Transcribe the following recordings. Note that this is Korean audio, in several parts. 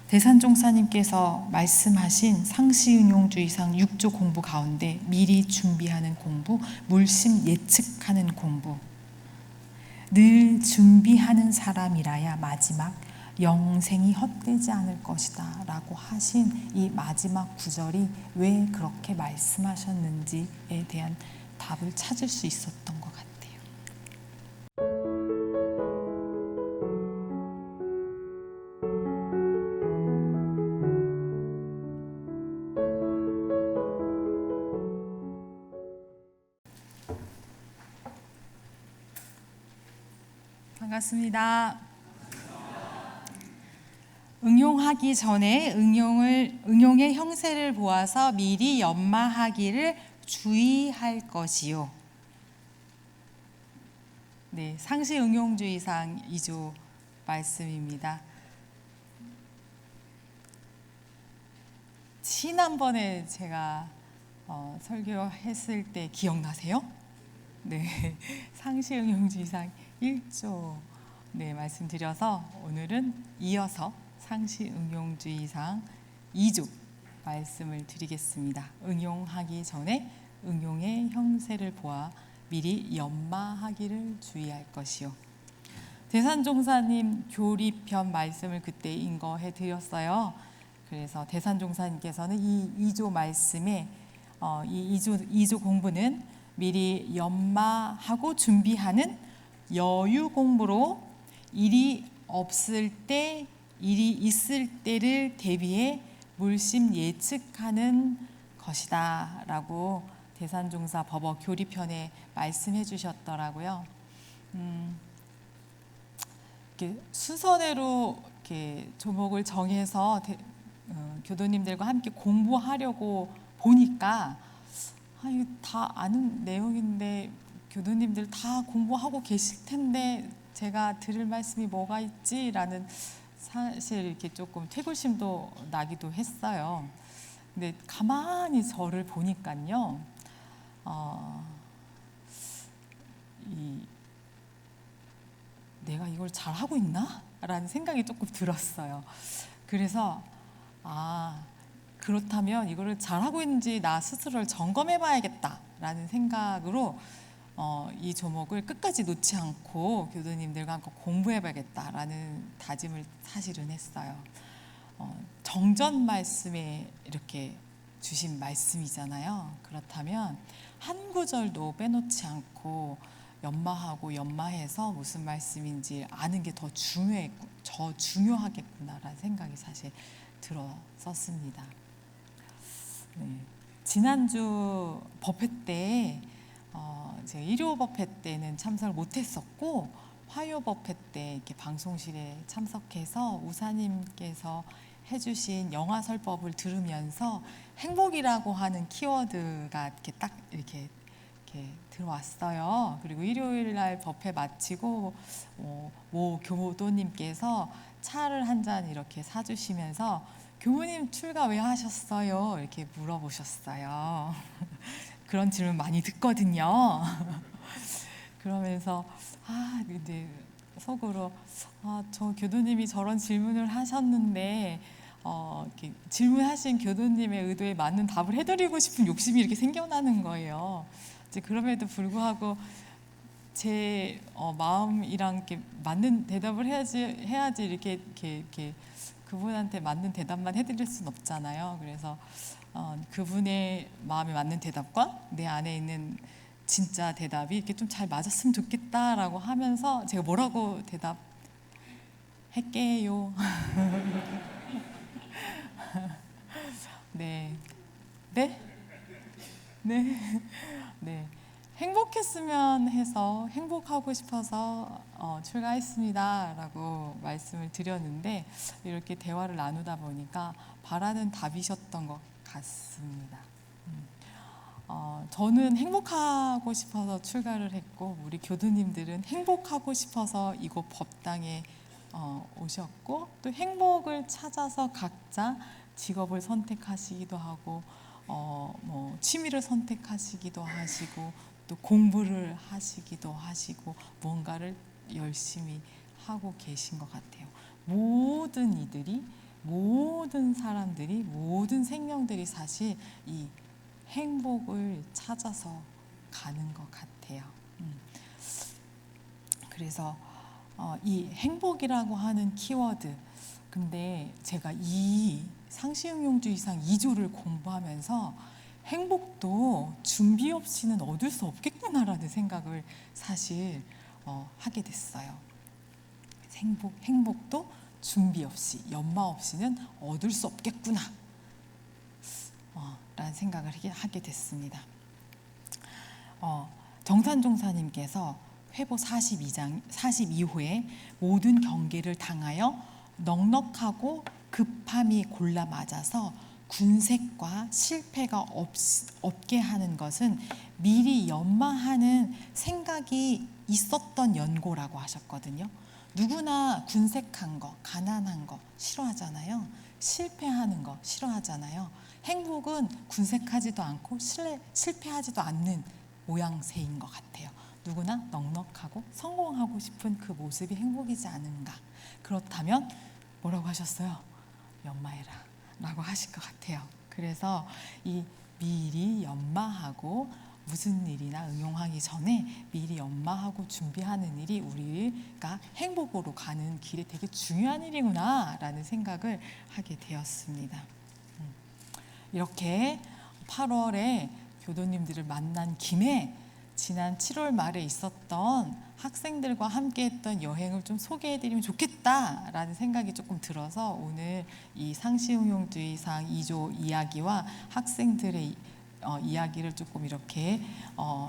대산종사님께서 말씀하신 상시응용주의상 6조 공부 가운데 미리 준비하는 공부, 물심 예측하는 공부, 늘 준비하는 사람이라야 마지막 영생이 헛되지 않을 것이다 라고 하신 이 마지막 구절이 왜 그렇게 말씀하셨는지에 대한 답을 찾을 수 있었던 것 같아요. 반갑습니다. 응용하기 전에 응용의 형세를 보아서 미리 연마하기를 주의할 것이요. 네, 상시응용주의상 2조 말씀입니다. 지난번에 제가 설교했을 때 기억나세요? 네, 상시응용주의상 1조 말씀드려서 오늘은 이어서 상시응용주의상 2조 말씀을 드리겠습니다. 응용하기 전에 응용의 형세를 보아 미리 연마하기를 주의할 것이요. 대산종사님 교리편 말씀을 그때 인거해 드렸어요. 그래서 대산종사님께서는 이 2조 말씀에 이 2조 공부는 미리 연마하고 준비하는 여유 공부로 일이 없을 때, 일이 있을 때를 대비해 물심 예측하는 것이다 라고 대산종사 법어 교리편에 말씀해 주셨더라고요. 이렇게 순서대로 이렇게 조목을 정해서 교도님들과 함께 공부하려고 보니까 이거 다 아는 내용인데 교도님들 다 공부하고 계실 텐데 제가 들을 말씀이 뭐가 있지라는 사실 이렇게 조금 퇴굴심도 나기도 했어요. 근데 가만히 저를 보니까요, 내가 이걸 잘하고 있나? 라는 생각이 조금 들었어요. 그래서 그렇다면 이거를 잘하고 있는지 나 스스로를 점검해 봐야겠다라는 생각으로 이 조목을 끝까지 놓지 않고 교도님들과 함께 공부해 봐야겠다라는 다짐을 사실은 했어요. 정전 말씀에 이렇게 주신 말씀이잖아요. 그렇다면 한 구절도 빼놓지 않고 연마하고 연마해서 무슨 말씀인지 아는 게 더 중요하겠구나라는 생각이 사실 들었었습니다. 네. 지난주 법회 때 제가 일요 법회 때는 참석을 못했었고 화요 법회 때 이렇게 방송실에 참석해서 우사님께서 해주신 영화 설법을 들으면서 행복이라고 하는 키워드가 이렇게 딱 이렇게 들어왔어요. 그리고 일요일 날 법회 마치고 모 교도님께서 차를 한 잔 이렇게 사주시면서 교무님 출가 왜 하셨어요? 이렇게 물어보셨어요. 그런 질문 많이 듣거든요. 그러면서 근데 속으로 저 교도님이 저런 질문을 하셨는데 이렇게 질문하신 교도님의 의도에 맞는 답을 해드리고 싶은 욕심이 이렇게 생겨나는 거예요. 이제 그럼에도 불구하고 제 마음이랑 이렇게 맞는 대답을 해야지 이렇게 그분한테 맞는 대답만 해드릴 수는 없잖아요. 그래서 그분의 마음에 맞는 대답과 내 안에 있는 진짜 대답이 이렇게 좀 잘 맞았으면 좋겠다라고 하면서 제가 뭐라고 대답할게요. 네, 네, 네, 네. 행복했으면 해서 행복하고 싶어서 출가했습니다 라고 말씀을 드렸는데 이렇게 대화를 나누다 보니까 바라는 답이셨던 것 같습니다. 저는 행복하고 싶어서 출가를 했고 우리 교도님들은 행복하고 싶어서 이곳 법당에 오셨고 또 행복을 찾아서 각자 직업을 선택하시기도 하고 뭐 취미를 선택하시기도 하시고 또 공부를 하시기도 하시고 무언가를 열심히 하고 계신 것 같아요. 모든 이들이 모든 사람들이, 모든 생명들이 사실 이 행복을 찾아서 가는 것 같아요. 그래서 이 행복이라고 하는 키워드, 근데 제가 이 상시응용주의상 2조를 공부하면서 행복도 준비 없이는 얻을 수 없겠구나라는 생각을 사실 하게 됐어요. 행복도 준비 없이, 연마 없이는 얻을 수 없겠구나 라는 생각을 하게 됐습니다. 정산종사님께서 회보 42호에 모든 경계를 당하여 넉넉하고 급함이 골라 맞아서 군색과 실패가 없게 하는 것은 미리 연마하는 생각이 있었던 연고라고 하셨거든요. 누구나 군색한 거, 가난한 거 싫어하잖아요. 실패하는 거 싫어하잖아요. 행복은 군색하지도 않고 실패하지도 않는 모양새인 것 같아요. 누구나 넉넉하고 성공하고 싶은 그 모습이 행복이지 않은가. 그렇다면 뭐라고 하셨어요? 연마해라 라고 하실 것 같아요. 그래서 이 미리 연마하고 무슨 일이나 응용하기 전에 미리 연마하고 준비하는 일이 우리가 행복으로 가는 길에 되게 중요한 일이구나 라는 생각을 하게 되었습니다. 이렇게 8월에 교도님들을 만난 김에 지난 7월 말에 있었던 학생들과 함께 했던 여행을 좀 소개해드리면 좋겠다라는 생각이 조금 들어서 오늘 이 상시응용주의상 2조 이야기와 학생들의 이야기를 조금 이렇게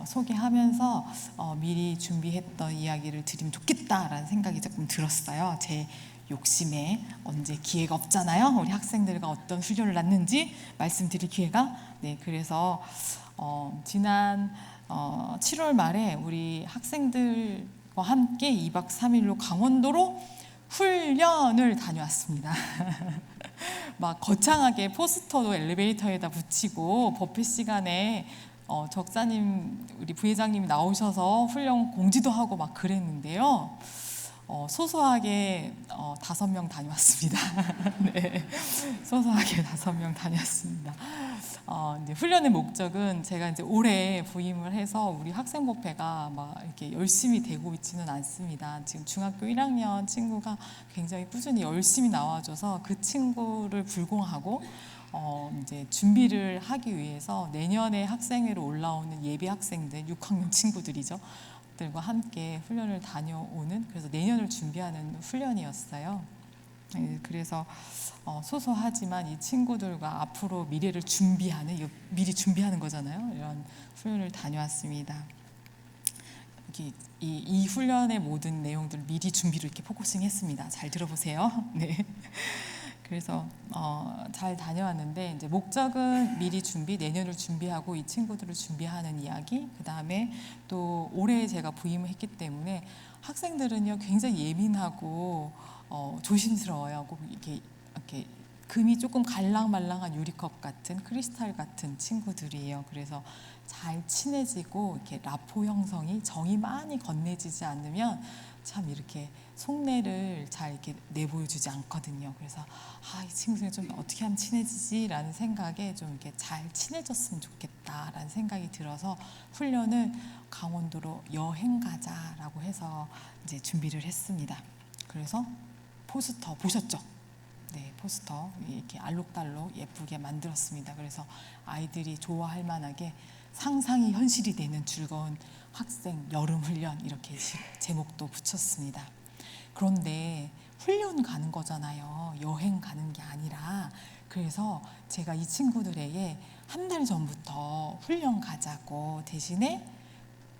소개하면서 미리 준비했던 이야기를 드리면 좋겠다라는 생각이 조금 들었어요. 제 욕심에 언제 기회가 없잖아요. 우리 학생들과 어떤 훈련을 났는지 말씀드릴 기회가. 네, 그래서 지난 7월 말에 우리 학생들과 함께 2박 3일로 강원도로 훈련을 다녀왔습니다. 막 거창하게 포스터도 엘리베이터에다 붙이고 버페 시간에 적사님, 우리 부회장님이 나오셔서 훈련 공지도 하고 막 그랬는데요. 소소하게 5명 다녀왔습니다. 네, 소소하게 5명 다녔습니다. 이제 훈련의 목적은 제가 이제 올해 부임을 해서 우리 학생법회가 막 이렇게 열심히 되고 있지는 않습니다. 지금 중학교 1학년 친구가 굉장히 꾸준히 열심히 나와줘서 그 친구를 불공하고 이제 준비를 하기 위해서 내년에 학생회로 올라오는 예비 학생들 6학년 친구들이죠. 들과 함께 훈련을 다녀오는, 그래서 내년을 준비하는 훈련이었어요. 그래서 소소하지만 이 친구들과 앞으로 미래를 준비하는, 미리 준비하는 거잖아요. 이런 훈련을 다녀왔습니다. 이 훈련의 모든 내용들 미리 준비로 이렇게 포커싱했습니다. 잘 들어보세요. 네. 그래서 잘 다녀왔는데 이제 목적은 미리 준비, 내년을 준비하고 이 친구들을 준비하는 이야기. 그 다음에 또 올해 제가 부임을 했기 때문에 학생들은요 굉장히 예민하고 조심스러워요. 꼭 이렇게 금이 조금 갈랑말랑한 유리컵 같은 크리스탈 같은 친구들이에요. 그래서 잘 친해지고 이렇게 라포 형성이 정이 많이 건네지지 않으면 참 이렇게 속내를 잘 이렇게 내보여주지 않거든요. 그래서 이 친구들이 좀 어떻게 하면 친해지지라는 생각에 좀 이렇게 잘 친해졌으면 좋겠다라는 생각이 들어서 훈련을 강원도로 여행 가자라고 해서 이제 준비를 했습니다. 그래서 포스터 보셨죠? 네, 포스터 이렇게 알록달록 예쁘게 만들었습니다. 그래서 아이들이 좋아할 만하게 상상이 현실이 되는 즐거운 학생 여름 훈련 이렇게 제목도 붙였습니다. 그런데 훈련 가는 거잖아요. 여행 가는 게 아니라. 그래서 제가 이 친구들에게 한 달 전부터 훈련 가자고, 대신에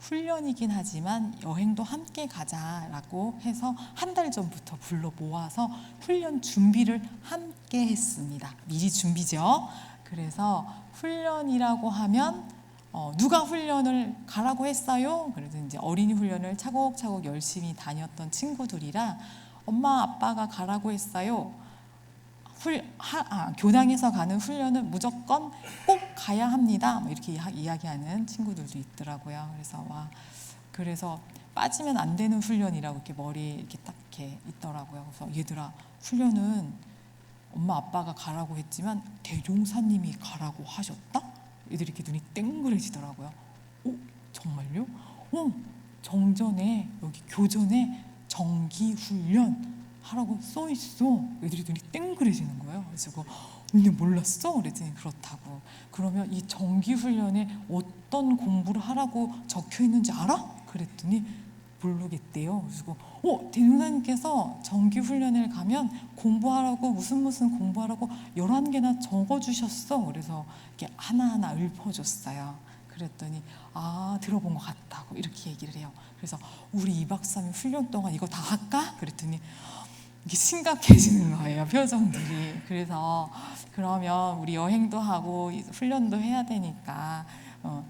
훈련이긴 하지만 여행도 함께 가자라고 해서 한 달 전부터 불러 모아서 훈련 준비를 함께 했습니다. 미리 준비죠. 그래서 훈련이라고 하면 누가 훈련을 가라고 했어요? 그래서 이제 어린이 훈련을 차곡차곡 열심히 다녔던 친구들이라 엄마 아빠가 가라고 했어요. 교당에서 가는 훈련은 무조건 꼭 가야 합니다. 이렇게 이야기하는 친구들도 있더라고요. 그래서 빠지면 안 되는 훈련이라고 이렇게 머리에 이렇게 딱 이렇게 있더라고요. 그래서 얘들아, 훈련은 엄마 아빠가 가라고 했지만 대종사님이 가라고 하셨다? 애들이 이렇게 눈이 땡그레지더라고요. 정말요? 정전에 여기 교전에 정기훈련 하라고 써 있어. 애들이 눈이 땡그레지는 거예요. 그래서 근데 몰랐어? 그랬더니 그렇다고. 그러면 이 정기훈련에 어떤 공부를 하라고 적혀 있는지 알아? 그랬더니 모르겠대요. 그래서 대종사님께서 정기훈련을 가면 공부하라고 무슨 공부하라고 11개나 적어주셨어. 그래서 이렇게 하나하나 읊어줬어요. 그랬더니 들어본 것 같다고 이렇게 얘기를 해요. 그래서 우리 2박 3일 훈련 동안 이거 다 할까? 그랬더니 이게 심각해지는 거예요, 표정들이. 그래서 그러면 우리 여행도 하고 훈련도 해야 되니까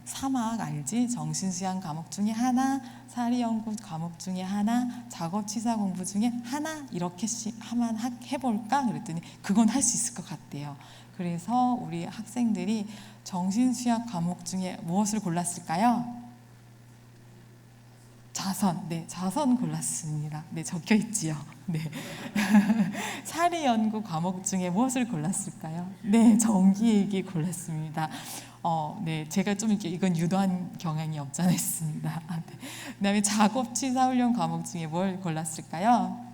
사막 알지? 정신수양 과목 중에 하나, 사리연구 과목 중에 하나, 작업치사 공부 중에 하나 이렇게 하면 해볼까? 그랬더니 그건 할 수 있을 것 같대요. 그래서 우리 학생들이 정신수양 과목 중에 무엇을 골랐을까요? 자선, 네, 자선 골랐습니다. 네, 적혀 있지요. 네. 사리연구 과목 중에 무엇을 골랐을까요? 네, 정기일기 골랐습니다. 네, 제가 좀 이렇게 이건 유도한 경향이 없지 않아 있습니다. 네. 그다음에 작업치사훈련 과목 중에 뭘 골랐을까요?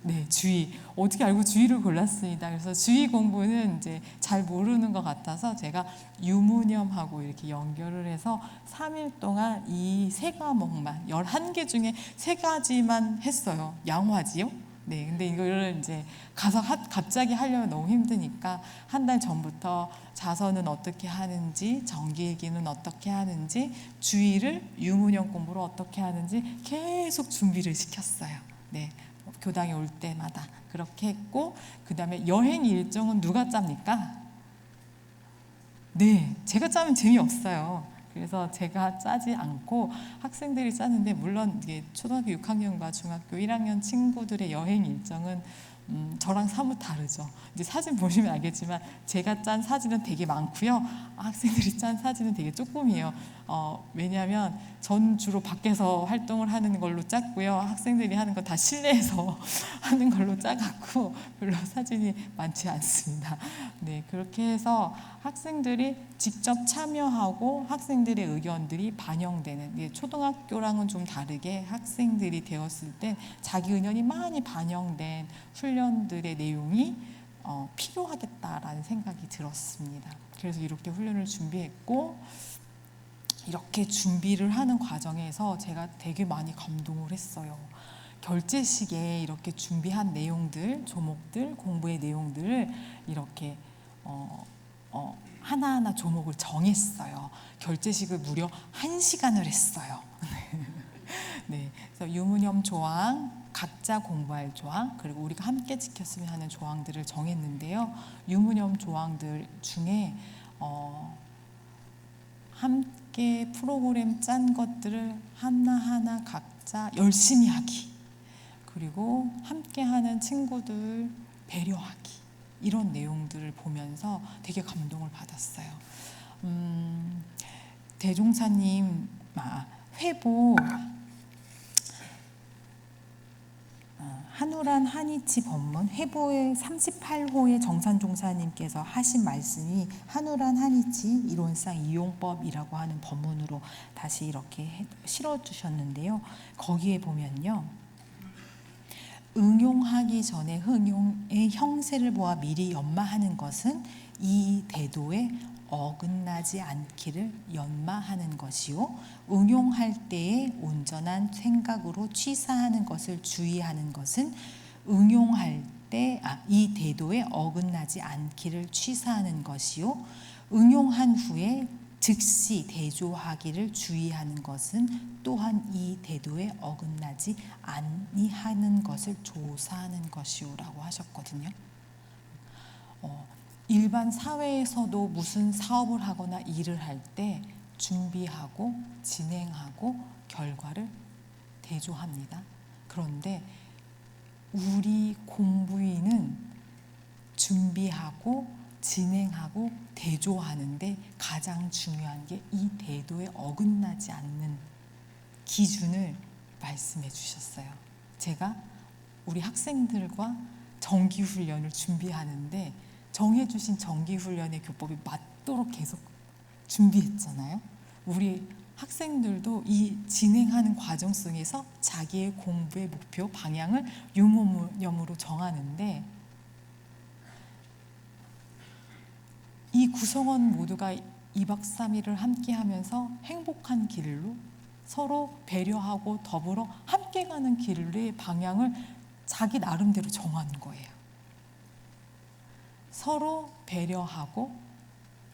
네, 주의. 어떻게 알고 주의를 골랐습니다. 그래서 주의 공부는 이제 잘 모르는 것 같아서 제가 유무념하고 이렇게 연결을 해서 3일 동안 이 3과목만 11개 중에 3가지만 했어요. 양화지요? 네, 근데 이거를 이제 가서 갑자기 하려면 너무 힘드니까 한 달 전부터 자선은 어떻게 하는지, 정기일기는 어떻게 하는지, 주의를 유무념 공부를 어떻게 하는지 계속 준비를 시켰어요. 네. 교당에 올 때마다 그렇게 했고, 그 다음에 여행 일정은 누가 짭니까? 네, 제가 짜면 재미없어요. 그래서 제가 짜지 않고 학생들이 짜는데, 물론 이게 초등학교 6학년과 중학교 1학년 친구들의 여행 일정은 저랑 사뭇 다르죠. 이제 사진 보시면 알겠지만 제가 짠 사진은 되게 많고요. 학생들이 짠 사진은 되게 조금이에요. 왜냐하면 전 주로 밖에서 활동을 하는 걸로 짰고요. 학생들이 하는 거 다 실내에서 하는 걸로 짜갖고 별로 사진이 많지 않습니다. 네, 그렇게 해서 학생들이 직접 참여하고 학생들의 의견들이 반영되는, 초등학교랑은 좀 다르게 학생들이 되었을 때 자기 의견이 많이 반영된 훈련들의 내용이 필요하겠다라는 생각이 들었습니다. 그래서 이렇게 훈련을 준비했고, 이렇게 준비를 하는 과정에서 제가 되게 많이 감동을 했어요. 결제식에 이렇게 준비한 내용들, 조목들, 공부의 내용들을 이렇게 하나하나 조목을 정했어요. 결제식을 무려 1시간을 했어요. 네, 그래서 유무념 조항, 각자 공부할 조항, 그리고 우리가 함께 지켰으면 하는 조항들을 정했는데요. 유무념 조항들 중에 함께 프로그램 짠 것들을 하나하나 각자 열심히 하기, 그리고 함께하는 친구들 배려하기, 이런 내용들을 보면서 되게 감동을 받았어요. 대종사님 회보 한우란 한이치 법문 회보의 38호의 정산종사님께서 하신 말씀이 한우란 한이치 이론상 이용법이라고 하는 법문으로 다시 이렇게 실어주셨는데요. 거기에 보면요, 응용하기 전에 응용의 형세를 보아 미리 연마하는 것은 이 대도에 어긋나지 않기를 연마하는 것이요, 응용할 때에 온전한 생각으로 취사하는 것을 주의하는 것은 응용할 때 이 대도에 어긋나지 않기를 취사하는 것이요, 응용한 후에 즉시 대조하기를 주의하는 것은 또한 이 대도에 어긋나지 아니하는 것을 조사하는 것이오라고 하셨거든요. 일반 사회에서도 무슨 사업을 하거나 일을 할 때 준비하고 진행하고 결과를 대조합니다. 그런데 우리 공부인은 준비하고 진행하고 대조하는데 가장 중요한 게 이 대도에 어긋나지 않는 기준을 말씀해 주셨어요. 제가 우리 학생들과 정기훈련을 준비하는데 정해주신 정기훈련의 교법이 맞도록 계속 준비했잖아요. 우리 학생들도 이 진행하는 과정 속에서 자기의 공부의 목표, 방향을 유무념으로 정하는데 이 구성원 모두가 2박 3일을 함께 하면서 행복한 길로 서로 배려하고 더불어 함께 가는 길의 방향을 자기 나름대로 정하는 거예요. 서로 배려하고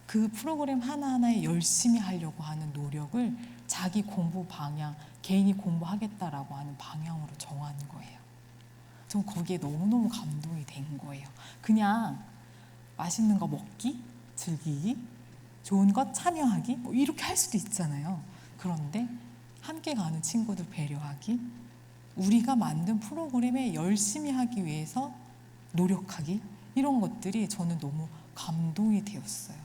그 프로그램 하나하나에 열심히 하려고 하는 노력을 자기 공부 방향, 개인이 공부하겠다라고 하는 방향으로 정하는 거예요. 전 거기에 너무너무 감동이 된 거예요. 그냥 맛있는 거 먹기, 즐기기, 좋은 것 참여하기 뭐 이렇게 할 수도 있잖아요. 그런데 함께 가는 친구들 배려하기, 우리가 만든 프로그램에 열심히 하기 위해서 노력하기, 이런 것들이 저는 너무 감동이 되었어요.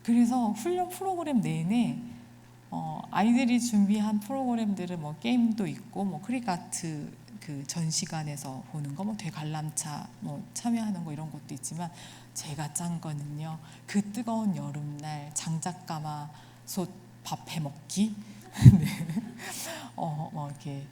그래서 훈련 프로그램 내내 아이들이 준비한 프로그램들은 뭐 게임도 있고 뭐 크리카트 그 전시관에서 보는 거, 뭐 대관람차 뭐 참여하는 거 이런 것도 있지만 제가 짠 거는요, 그 뜨거운 여름날 장작가마솥 밥 해먹기, 네. 뭐 이렇게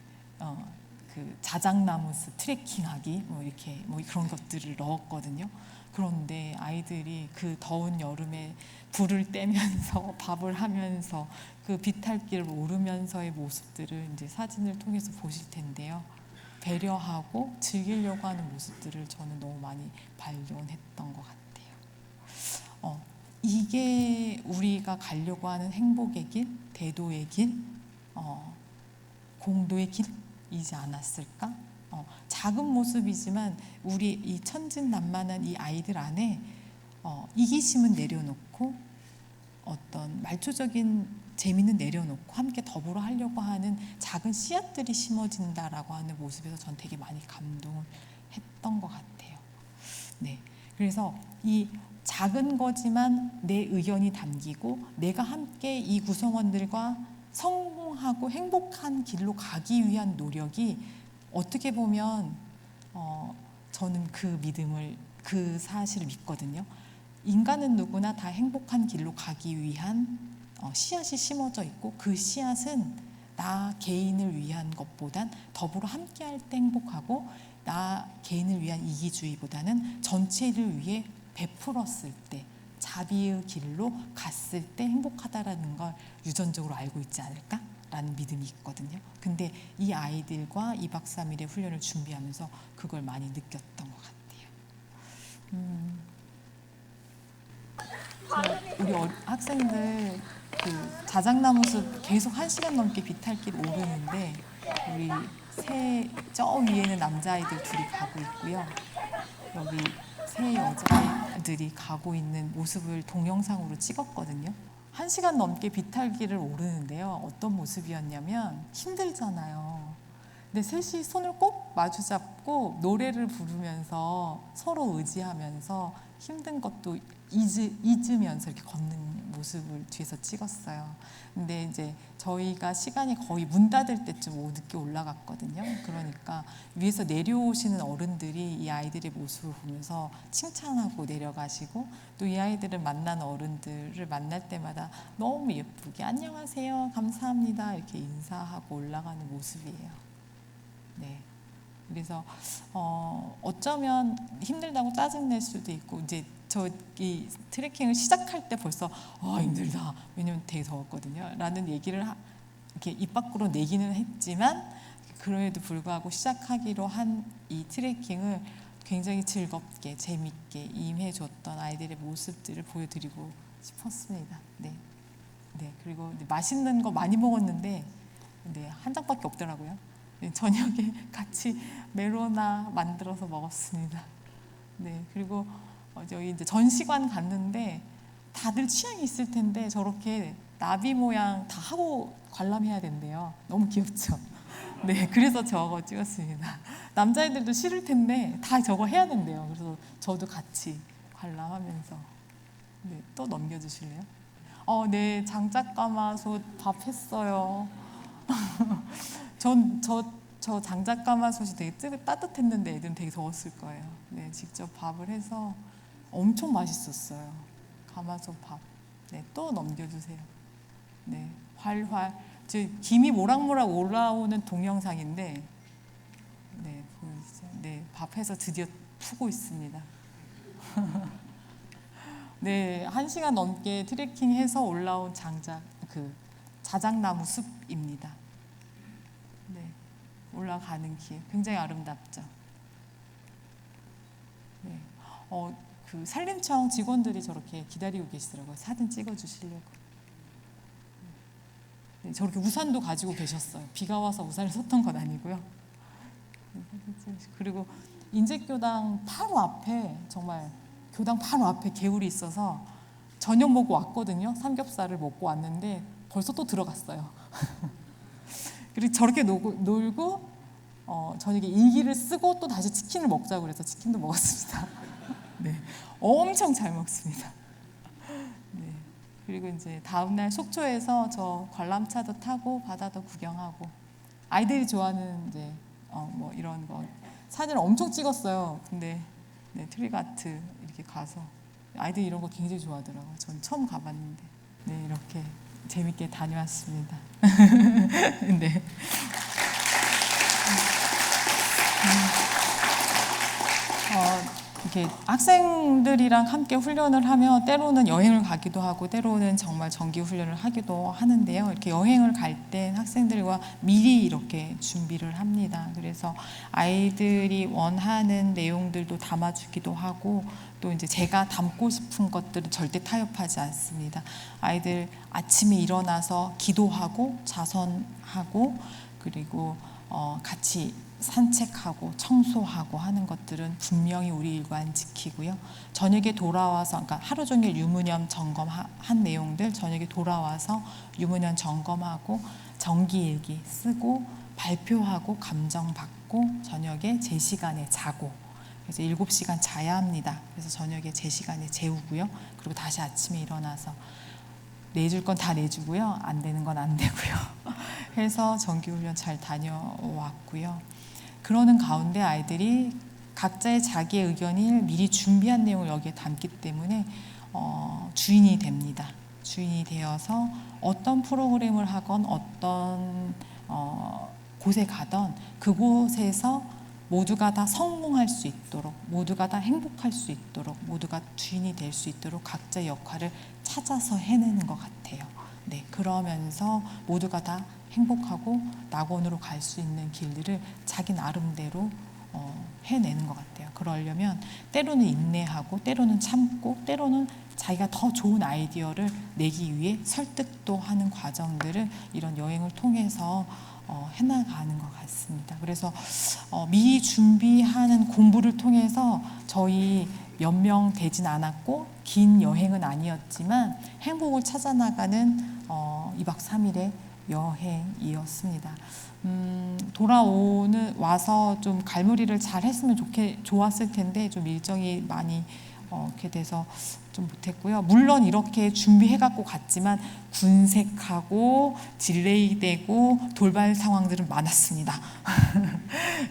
그 자작나무 숲 트레킹하기 뭐 이렇게 뭐 그런 것들을 넣었거든요. 그런데 아이들이 그 더운 여름에 불을 떼면서 밥을 하면서 그 비탈길을 오르면서의 모습들을 이제 사진을 통해서 보실 텐데요. 배려하고 즐기려고 하는 모습들을 저는 너무 많이 발견했던 것 같아요. 이게 우리가 가려고 하는 행복의 길, 대도의 길, 공도의 길이지 않았을까? 작은 모습이지만 우리 이 천진난만한 이 아이들 안에 이기심은 내려놓고 어떤 말초적인 재미는 내려놓고 함께 더불어 하려고 하는 작은 씨앗들이 심어진다라고 하는 모습에서 전 되게 많이 감동을 했던 것 같아요. 네, 그래서 이 작은 거지만 내 의견이 담기고 내가 함께 이 구성원들과 성공하고 행복한 길로 가기 위한 노력이 어떻게 보면 저는 그 믿음을, 그 사실을 믿거든요. 인간은 누구나 다 행복한 길로 가기 위한 씨앗이 심어져 있고 그 씨앗은 나 개인을 위한 것보단 더불어 함께할 때 행복하고 나 개인을 위한 이기주의보다는 전체를 위해 베풀었을 때 자비의 길로 갔을 때 행복하다라는 걸 유전적으로 알고 있지 않을까라는 믿음이 있거든요. 근데 이 아이들과 2박 3일의 훈련을 준비하면서 그걸 많이 느꼈던 것 같아요. 우리 학생들 그 자작나무숲 계속 1시간 넘게 비탈길 오르는데 우리 저 위에는 남자아이들 둘이 가고 있고요. 여기 세 여자들이 가고 있는 모습을 동영상으로 찍었거든요. 1시간 넘게 비탈길을 오르는데요. 어떤 모습이었냐면 힘들잖아요. 근데 셋이 손을 꼭 마주 잡고 노래를 부르면서 서로 의지하면서 힘든 것도 잊으면서 이렇게 걷는 모습을 뒤에서 찍었어요. 근데 이제 저희가 시간이 거의 문 닫을 때쯤 늦게 올라갔거든요. 그러니까 위에서 내려오시는 어른들이 이 아이들의 모습을 보면서 칭찬하고 내려가시고 또 이 아이들을 만난 어른들을 만날 때마다 너무 예쁘게 안녕하세요, 감사합니다 이렇게 인사하고 올라가는 모습이에요. 네. 그래서 어쩌면 힘들다고 짜증낼 수도 있고 이제 저기 트레킹을 시작할 때 벌써 힘들다 왜냐면 되게 더웠거든요 라는 얘기를 이렇게 입 밖으로 내기는 했지만 그럼에도 불구하고 시작하기로 한 이 트레킹을 굉장히 즐겁게 재밌게 임해줬던 아이들의 모습들을 보여드리고 싶었습니다. 네. 네. 그리고 맛있는 거 많이 먹었는데 네, 한 장밖에 없더라고요. 저녁에 같이 메로나 만들어서 먹었습니다. 네, 그리고 저희 이제 전시관 갔는데 다들 취향이 있을 텐데 저렇게 나비 모양 다 하고 관람해야 된대요. 너무 귀엽죠? 네, 그래서 저거 찍었습니다. 남자애들도 싫을 텐데 다 저거 해야 된대요. 그래서 저도 같이 관람하면서 네, 또 넘겨주실래요? 네, 장작가마솥 밥 했어요. 저 장작 가마솥이 되게 따뜻했는데 애들은 되게 더웠을 거예요. 네, 직접 밥을 해서 엄청 맛있었어요. 가마솥 밥. 네, 또 넘겨주세요. 네, 활활. 저 김이 모락모락 올라오는 동영상인데, 네, 보이시죠? 네, 밥해서 드디어 푸고 있습니다. 네, 1시간 넘게 트레킹해서 올라온 자작나무 숲입니다. 네, 올라가는 길 굉장히 아름답죠. 네, 그 산림청 직원들이 저렇게 기다리고 계시더라고요. 사진 찍어주시려고. 네, 저렇게 우산도 가지고 계셨어요. 비가 와서 우산을 썼던 건 아니고요. 그리고 인제교당 바로 앞에, 정말 교당 바로 앞에 개울이 있어서 저녁 먹고 왔거든요. 삼겹살을 먹고 왔는데 벌써 또 들어갔어요. 그리고 저렇게 놀고 저녁에 일기를 쓰고 또 다시 치킨을 먹자고 그래서 치킨도 먹었습니다. 네, 엄청 잘 먹습니다. 네, 그리고 이제 다음날 속초에서 저 관람차도 타고 바다도 구경하고, 아이들이 좋아하는 이제 뭐 이런 거 사진을 엄청 찍었어요. 근데 네, 트리가트 이렇게 가서 아이들이 이런 거 굉장히 좋아하더라고요. 전 처음 가봤는데. 네, 이렇게 재밌게 다녀왔습니다. 네. 이렇게 학생들이랑 함께 훈련을 하면 때로는 여행을 가기도 하고 때로는 정말 정기 훈련을 하기도 하는데요. 이렇게 여행을 갈 때 학생들과 미리 이렇게 준비를 합니다. 그래서 아이들이 원하는 내용들도 담아주기도 하고, 또 이제 제가 담고 싶은 것들은 절대 타협하지 않습니다. 아이들 아침에 일어나서 기도하고 자선하고, 그리고 같이 산책하고 청소하고 하는 것들은 분명히 우리 일관 지키고요. 저녁에 돌아와서, 그러니까 하루 종일 유무년 점검한 내용들 저녁에 돌아와서 유무년 점검하고 정기일기 쓰고 발표하고 감정받고 저녁에 제 시간에 자고, 그래서 7시간 자야 합니다. 그래서 저녁에 제 시간에 재우고요. 그리고 다시 아침에 일어나서 내줄 건 다 내주고요. 안 되는 건 안 되고요. 해서 정기훈련 잘 다녀왔고요. 그러는 가운데 아이들이 각자의 자기의 의견을 미리 준비한 내용을 여기에 담기 때문에 주인이 됩니다. 주인이 되어서 어떤 프로그램을 하건 어떤 곳에 가던 그곳에서 모두가 다 성공할 수 있도록, 모두가 다 행복할 수 있도록, 모두가 주인이 될 수 있도록 각자의 역할을 찾아서 해내는 것 같아요. 네, 그러면서 모두가 다 행복하고 낙원으로 갈 수 있는 길들을 자기 나름대로 해내는 것 같아요. 그러려면 때로는 인내하고 때로는 참고 때로는 자기가 더 좋은 아이디어를 내기 위해 설득도 하는 과정들을 이런 여행을 통해서 해나가는 것 같습니다. 그래서 미리 준비하는 공부를 통해서 저희 몇 명 되진 않았고 긴 여행은 아니었지만 행복을 찾아나가는 2박 3일의 여행이었습니다. 와서 좀 갈무리를 잘 했으면 좋았을 텐데 좀 일정이 많이 이렇게 돼서 좀 못했고요. 물론 이렇게 준비해갖고 갔지만 군색하고 딜레이되고 돌발 상황들은 많았습니다.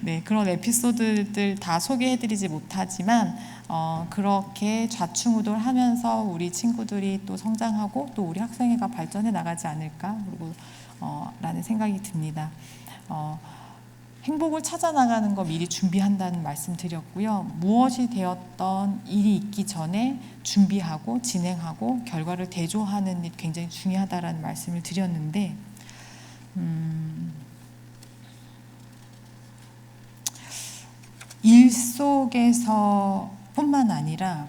네, 그런 에피소드들 다 소개해드리지 못하지만 그렇게 좌충우돌하면서 우리 친구들이 또 성장하고 또 우리 학생회가 발전해 나가지 않을까 라는 생각이 듭니다. 행복을 찾아 나가는 거 미리 준비한다는 말씀 드렸고요. 무엇이 되었던 일이 있기 전에 준비하고 진행하고 결과를 대조하는 일이 굉장히 중요하다라는 말씀을 드렸는데 일 속에서 뿐만 아니라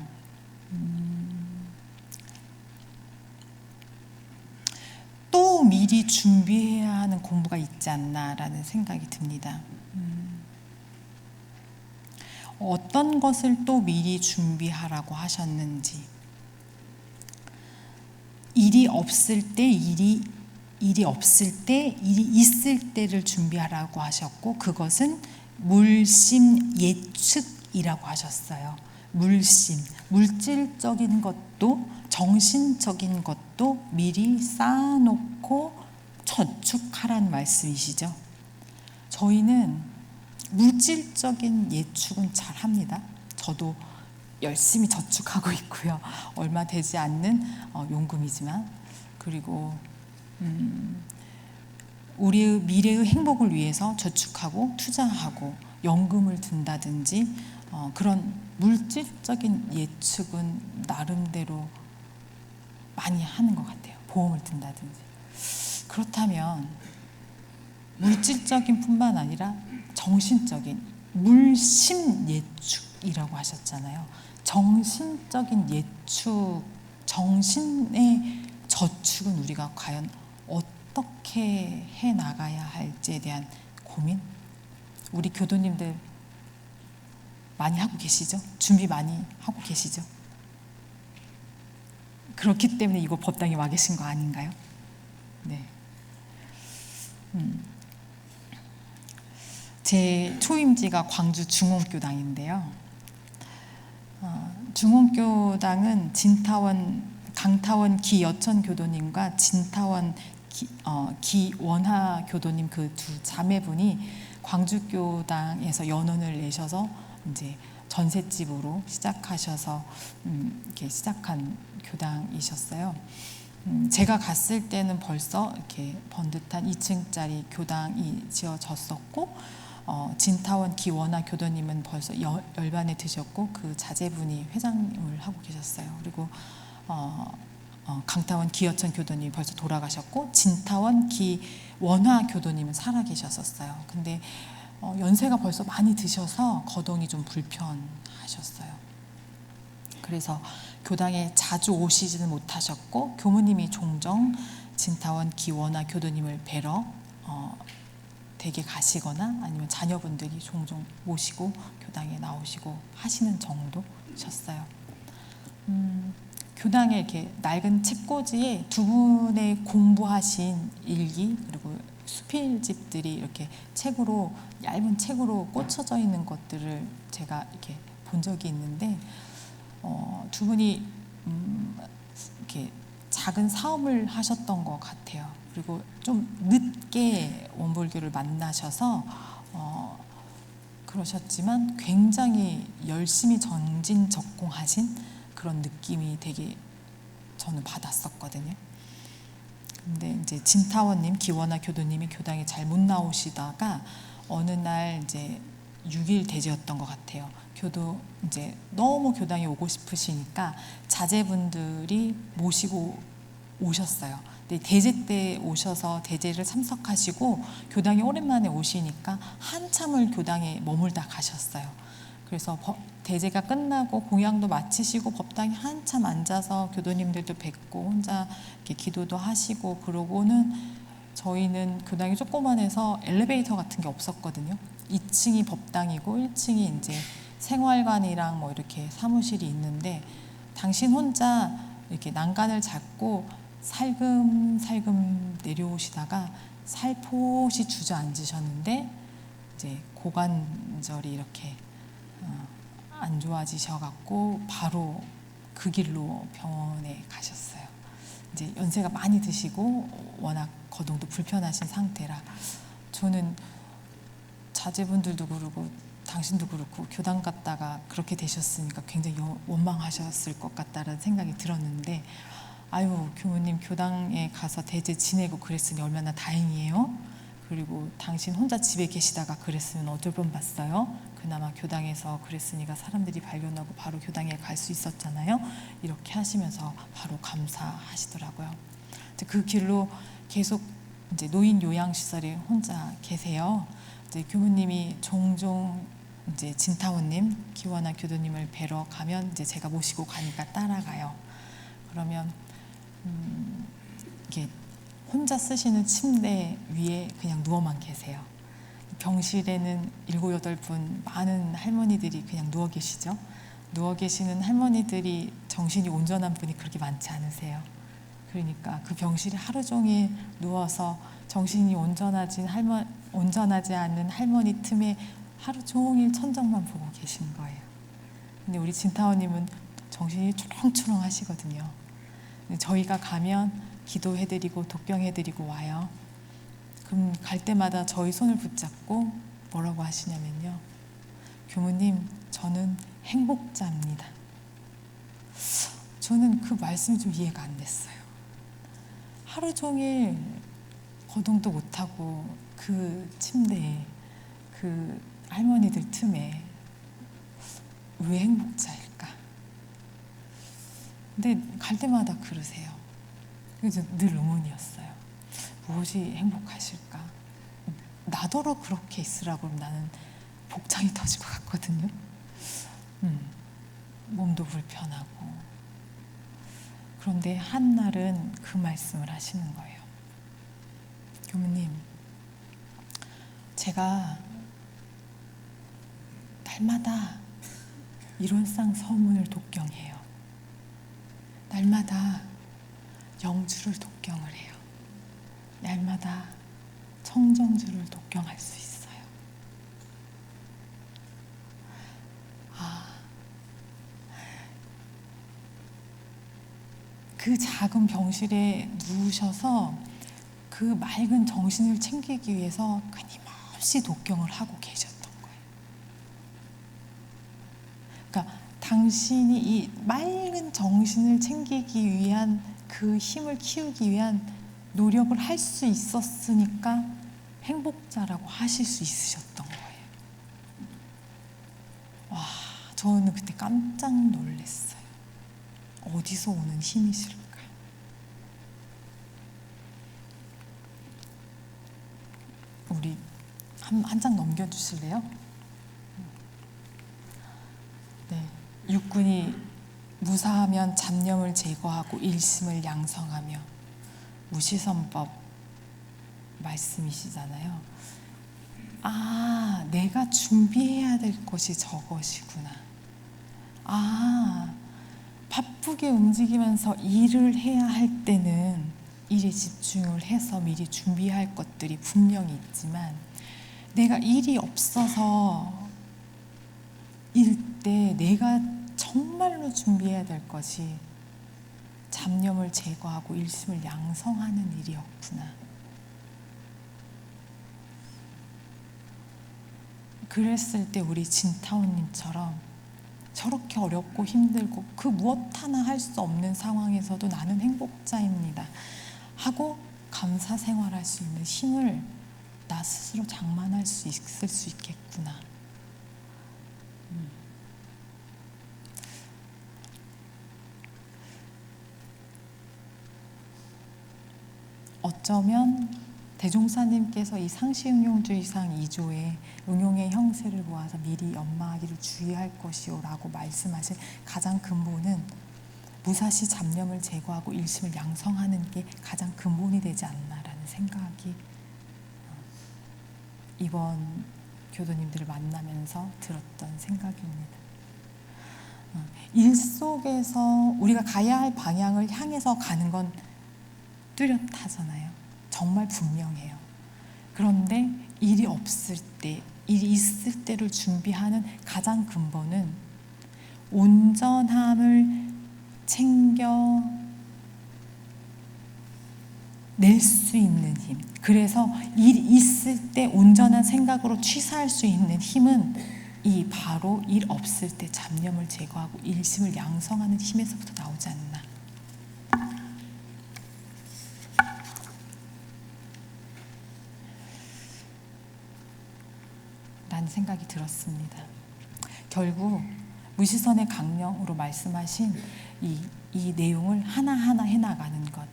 또 미리 준비해야 하는 공부가 있지 않나라는 생각이 듭니다. 어떤 것을 또 미리 준비하라고 하셨는지, 일이 없을 때 일이 없을 때 일이 있을 때를 준비하라고 하셨고 그것은 물심 예측이라고 하셨어요. 물심, 물질적인 것도 정신적인 것도 미리 쌓아놓고 저축하라는 말씀이시죠. 저희는 물질적인 예축은 잘 합니다. 저도 열심히 저축하고 있고요. 얼마 되지 않는 용금이지만, 그리고 우리의 미래의 행복을 위해서 저축하고 투자하고 연금을 든다든지 그런 물질적인 예측은 나름대로 많이 하는 것 같아요. 보험을 든다든지. 그렇다면 물질적인 뿐만 아니라 정신적인 물심 예축이라고 하셨잖아요. 정신적인 예축, 정신의 저축은 우리가 과연 어떻게 해 나가야 할지에 대한 고민? 우리 교도님들 많이 하고 계시죠? 준비 많이 하고 계시죠? 그렇기 때문에 이거 법당에 와 계신 거 아닌가요? 네. 제 초임지가 광주 중홍교당인데요. 중홍교당은 강타원 기여천 교도님과 진타원 기원하 교도님 그 두 자매분이 광주교당에서 연원을 내셔서 이제 전셋집으로 시작하셔서 이렇게 시작한 교당이셨어요. 제가 갔을 때는 벌써 이렇게 번듯한 2층짜리 교당이 지어졌었고, 진타원 기원하 교도님은 벌써 열반에 드셨고 그 자제분이 회장님을 하고 계셨어요. 그리고 강타원 기여천 교도님이 벌써 돌아가셨고, 진타원 기원하 교도님은 살아 계셨었어요. 근데 연세가 벌써 많이 드셔서 거동이 좀 불편하셨어요. 그래서 교당에 자주 오시지는 못하셨고, 교무님이 종종 진타원 기원하 교도님을 뵈러 댁에 가시거나 아니면 자녀분들이 종종 모시고 교당에 나오시고 하시는 정도셨어요. 교당에 이렇게 낡은 책꽂이에 두 분의 공부하신 일기, 그리고 수필집들이 이렇게 책으로, 얇은 책으로 꽂혀져 있는 것들을 제가 이렇게 본 적이 있는데, 두 분이 이렇게 작은 사업을 하셨던 것 같아요. 그리고 좀 늦게 원불교를 만나셔서 그러셨지만 굉장히 열심히 전진적공하신 그런 느낌이 되게 저는 받았었거든요. 근데 이제 진타원님, 기원하 교도님이 교당에 잘 못 나오시다가 어느 날 이제 6일 대제였던 것 같아요. 교도 이제 너무 교당에 오고 싶으시니까 자제분들이 모시고 오셨어요. 근데 대제 때 오셔서 대제를 참석하시고 교당에 오랜만에 오시니까 한참을 교당에 머물다 가셨어요. 그래서 대제가 끝나고 공양도 마치시고 법당에 한참 앉아서 교도님들도 뵙고 혼자 이렇게 기도도 하시고 그러고는, 저희는 교당이 조그만해서 엘리베이터 같은 게 없었거든요. 2층이 법당이고 1층이 이제 생활관이랑 뭐 이렇게 사무실이 있는데, 당신 혼자 이렇게 난간을 잡고 살금살금 내려오시다가 살포시 주저앉으셨는데 이제 고관절이 이렇게 안 좋아지셔갖고 바로 그 길로 병원에 가셨어요. 이제 연세가 많이 드시고 워낙 거동도 불편하신 상태라, 저는 자제분들도 그러고 당신도 그렇고 교당 갔다가 그렇게 되셨으니까 굉장히 원망하셨을 것 같다라는 생각이 들었는데, 아유 교무님 교당에 가서 대제 지내고 그랬으니 얼마나 다행이에요. 그리고 당신 혼자 집에 계시다가 그랬으면 어떨 뻔 봤어요. 그나마 교당에서 그랬으니까 사람들이 발견하고 바로 교당에 갈 수 있었잖아요. 이렇게 하시면서 바로 감사하시더라고요. 그 길로 계속 이제 노인 요양시설에 혼자 계세요. 이제 교무님이 종종 이제 진타원님, 기원하 교도님을 뵈러 가면 이제 제가 모시고 가니까 따라가요. 그러면 이게 혼자 쓰시는 침대 위에 그냥 누워만 계세요. 병실에는 7, 8분 많은 할머니들이 그냥 누워 계시죠. 누워 계시는 할머니들이 정신이 온전한 분이 그렇게 많지 않으세요. 그러니까 그 병실에 하루 종일 누워서 정신이 온전하지 않은 할머니 틈에 하루 종일 천정만 보고 계신 거예요. 근데 우리 진타원님은 정신이 초롱초롱 하시거든요. 저희가 가면 기도해드리고 독경해드리고 와요. 그럼 갈 때마다 저희 손을 붙잡고 뭐라고 하시냐면요. 교무님, 저는 행복자입니다. 저는 그 말씀이 좀 이해가 안 됐어요. 하루 종일 거동도 못하고 그 침대에 그 할머니들 틈에 왜 행복자일까? 근데 갈 때마다 그러세요. 그래서 늘 의문이었어요. 무엇이 행복하실까? 나더러 그렇게 있으라고 하면 나는 복장이 터질 것 같거든요. 몸도 불편하고. 그런데 한날은 그 말씀을 하시는 거예요. 교무님, 제가 날마다 일원상서문을 독경해요. 날마다 영주를 독경을 해요. 날마다 청정주를 독경할 수 있어요. 그 작은 병실에 누우셔서 그 맑은 정신을 챙기기 위해서 끊임없이 독경을 하고 계셨던 거예요. 그러니까 당신이 이 맑은 정신을 챙기기 위한 그 힘을 키우기 위한 노력을 할 수 있었으니까 행복자라고 하실 수 있으셨던 거예요. 와, 저는 그때 깜짝 놀랐어요. 어디서 오는 힘이실까? 우리 한 장 넘겨주실래요? 네, 육군이 무사하면 잡념을 제거하고 일심을 양성하며, 무시선법 말씀이시잖아요. 아, 내가 준비해야 될 것이 저것이구나. 아, 바쁘게 움직이면서 일을 해야 할 때는 일에 집중을 해서 미리 준비할 것들이 분명히 있지만, 내가 일이 없어서 일 때 내가 정말로 준비해야 될 것이 잡념을 제거하고 일심을 양성하는 일이었구나. 그랬을 때 우리 진타오님처럼 저렇게 어렵고 힘들고 그 무엇 하나 할 수 없는 상황에서도 나는 행복자입니다 하고 감사 생활할 수 있는 힘을 나 스스로 장만할 수 있을 수 있겠구나. 어쩌면 대종사님께서 이 상시응용주의상 2조의 응용의 형세를 보아서 미리 연마하기를 주의할 것이요 라고 말씀하신 가장 근본은 무사시 잡념을 제거하고 일심을 양성하는 게 가장 근본이 되지 않나라는 생각이 이번 교도님들을 만나면서 들었던 생각입니다. 일 속에서 우리가 가야 할 방향을 향해서 가는 건 뚜렷하잖아요. 정말 분명해요. 그런데 일이 없을 때, 일이 있을 때를 준비하는 가장 근본은 온전함을 챙겨 낼 수 있는 힘. 그래서 일이 있을 때 온전한 생각으로 취사할 수 있는 힘은 이 바로 일 없을 때 잡념을 제거하고 일심을 양성하는 힘에서부터 나오지 않나. 라는 생각이 들었습니다. 결국 무시선의 강령으로 말씀하신 이 내용을 하나하나 해나가는 것.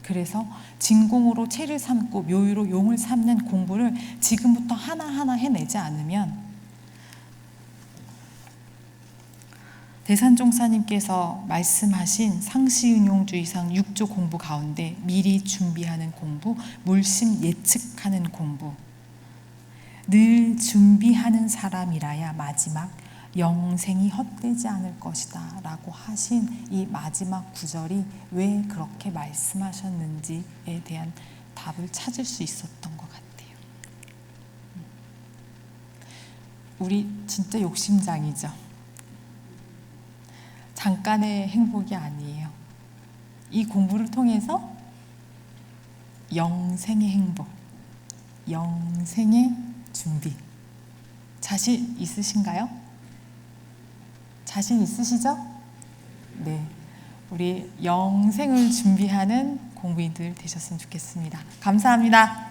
그래서 진공으로 채를 삼고 묘유로 용을 삼는 공부를 지금부터 하나하나 해내지 않으면 대산종사님께서 말씀하신 상시응용주의상 6조 공부 가운데 미리 준비하는 공부, 물심 예측하는 공부, 늘 준비하는 사람이라야 마지막 영생이 헛되지 않을 것이다 라고 하신 이 마지막 구절이 왜 그렇게 말씀하셨는지에 대한 답을 찾을 수 있었던 것 같아요. 우리 진짜 욕심장이죠. 잠깐의 행복이 아니에요. 이 공부를 통해서 영생의 행복, 영생의 준비. 자신 있으신가요? 자신 있으시죠? 네. 우리 영생을 준비하는 공부인들 되셨으면 좋겠습니다. 감사합니다.